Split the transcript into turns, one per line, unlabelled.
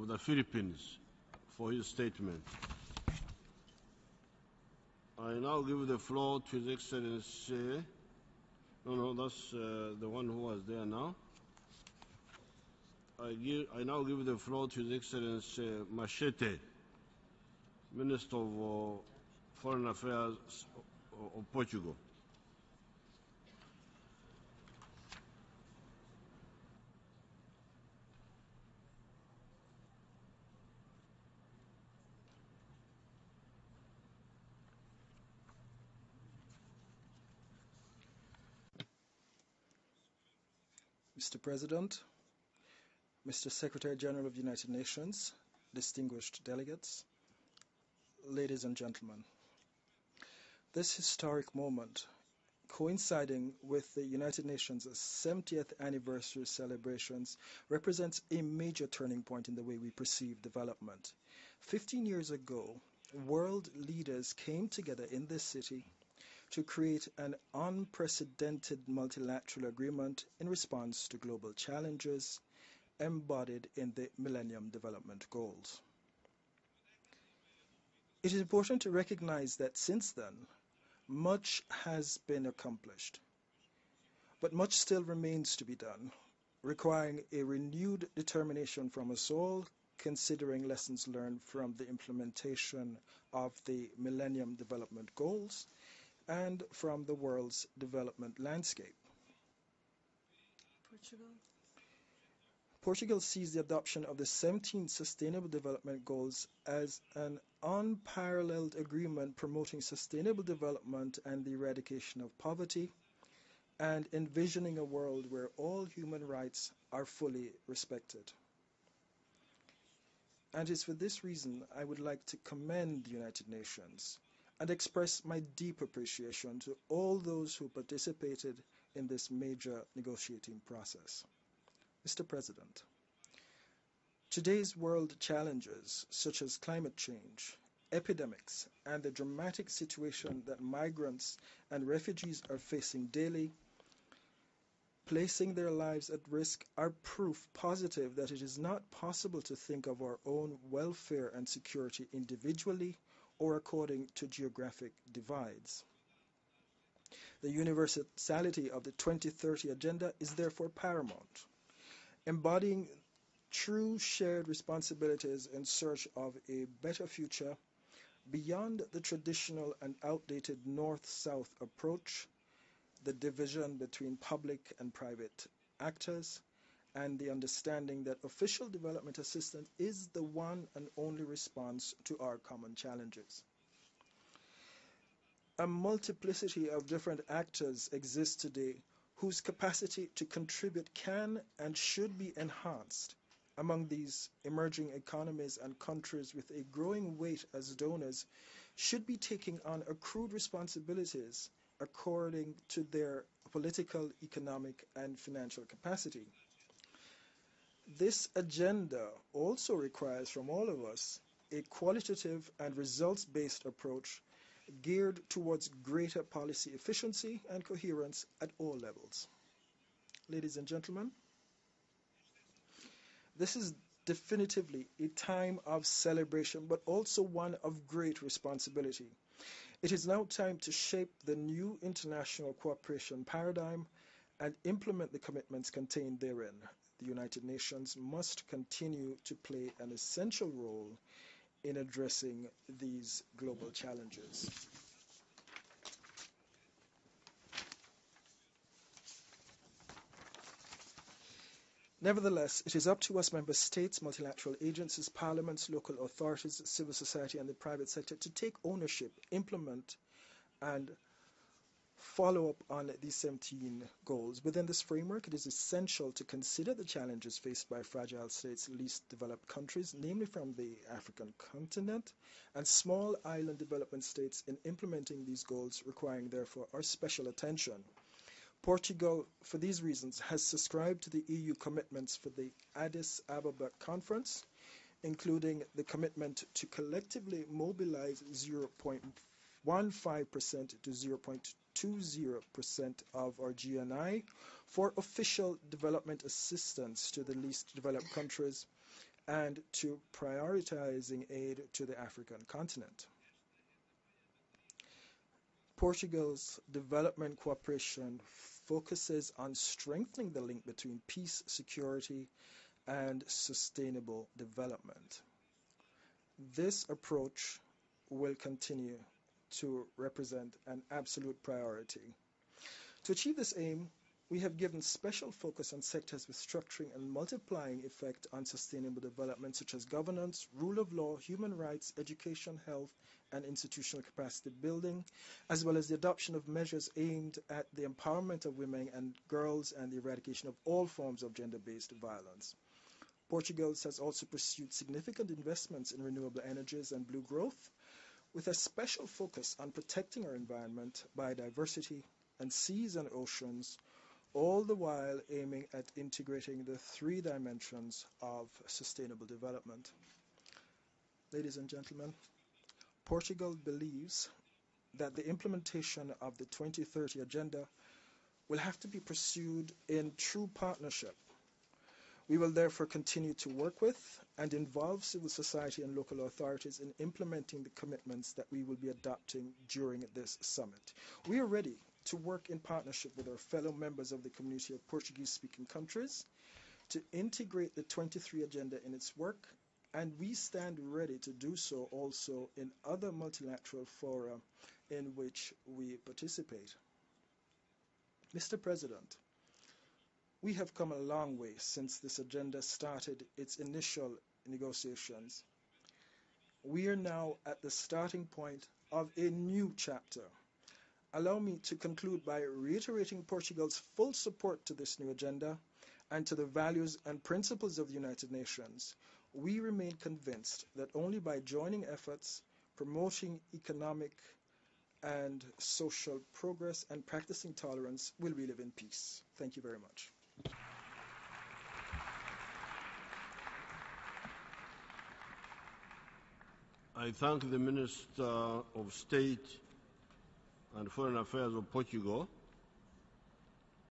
of the Philippines for his statement. I now give the floor to His Excellency. No, that's the one who was there now. I now give the floor to His Excellency Machete, Minister of Foreign Affairs of Portugal.
Mr. President, Mr. Secretary General of the United Nations, distinguished delegates, ladies and gentlemen. This historic moment, coinciding with the United Nations' 70th anniversary celebrations, represents a major turning point in the way we perceive development. 15 years ago, world leaders came together in this city to create an unprecedented multilateral agreement in response to global challenges embodied in the Millennium Development Goals. It is important to recognize that since then, much has been accomplished, but much still remains to be done, requiring a renewed determination from us all, considering lessons learned from the implementation of the Millennium Development Goals and from the world's development landscape. Portugal sees the adoption of the 17 Sustainable Development Goals as an unparalleled agreement promoting sustainable development and the eradication of poverty, and envisioning a world where all human rights are fully respected. And it's for this reason I would like to commend the United Nations and express my deep appreciation to all those who participated in this major negotiating process. Mr. President, today's world challenges such as climate change, epidemics, and the dramatic situation that migrants and refugees are facing daily, placing their lives at risk, are proof positive that it is not possible to think of our own welfare and security individually or according to geographic divides. The universality of the 2030 Agenda is therefore paramount, embodying true shared responsibilities in search of a better future beyond the traditional and outdated north-south approach, the division between public and private actors, and the understanding that official development assistance is the one and only response to our common challenges. A multiplicity of different actors exists today whose capacity to contribute can and should be enhanced. Among these, emerging economies and countries with a growing weight as donors should be taking on accrued responsibilities according to their political, economic, and financial capacity. This agenda also requires from all of us a qualitative and results-based approach geared towards greater policy efficiency and coherence at all levels. Ladies and gentlemen, this is definitively a time of celebration, but also one of great responsibility. It is now time to shape the new international cooperation paradigm and implement the commitments contained therein. The United Nations must continue to play an essential role in addressing these global challenges. Nevertheless, it is up to us member states, multilateral agencies, parliaments, local authorities, civil society, and the private sector to take ownership, implement, and follow up on these 17 goals. Within this framework, it is essential to consider the challenges faced by fragile states, least developed countries, namely from the African continent, and small island development states in implementing these goals, requiring therefore our special attention. Portugal, for these reasons, has subscribed to the EU commitments for the Addis Ababa conference, including the commitment to collectively mobilize 0.15% to 0.20% of our GNI for official development assistance to the least developed countries, and to prioritizing aid to the African continent. Portugal's development cooperation focuses on strengthening the link between peace, security, and sustainable development. This approach will continue to represent an absolute priority. To achieve this aim, we have given special focus on sectors with structuring and multiplying effect on sustainable development, such as governance, rule of law, human rights, education, health, and institutional capacity building, as well as the adoption of measures aimed at the empowerment of women and girls and the eradication of all forms of gender-based violence. Portugal has also pursued significant investments in renewable energies and blue growth, with a special focus on protecting our environment, biodiversity, and seas and oceans, all the while aiming at integrating the three dimensions of sustainable development. Ladies and gentlemen, Portugal believes that the implementation of the 2030 Agenda will have to be pursued in true partnership. We will therefore continue to work with and involve civil society and local authorities in implementing the commitments that we will be adopting during this summit. We are ready to work in partnership with our fellow members of the community of Portuguese-speaking countries to integrate the 23 Agenda in its work, and we stand ready to do so also in other multilateral fora in which we participate. Mr. President, we have come a long way since this agenda started its initial negotiations. We are now at the starting point of a new chapter. Allow me to conclude by reiterating Portugal's full support to this new agenda and to the values and principles of the United Nations. We remain convinced that only by joining efforts, promoting economic and social progress, and practicing tolerance will we live in peace. Thank you very much.
I thank the Minister of State and Foreign Affairs of Portugal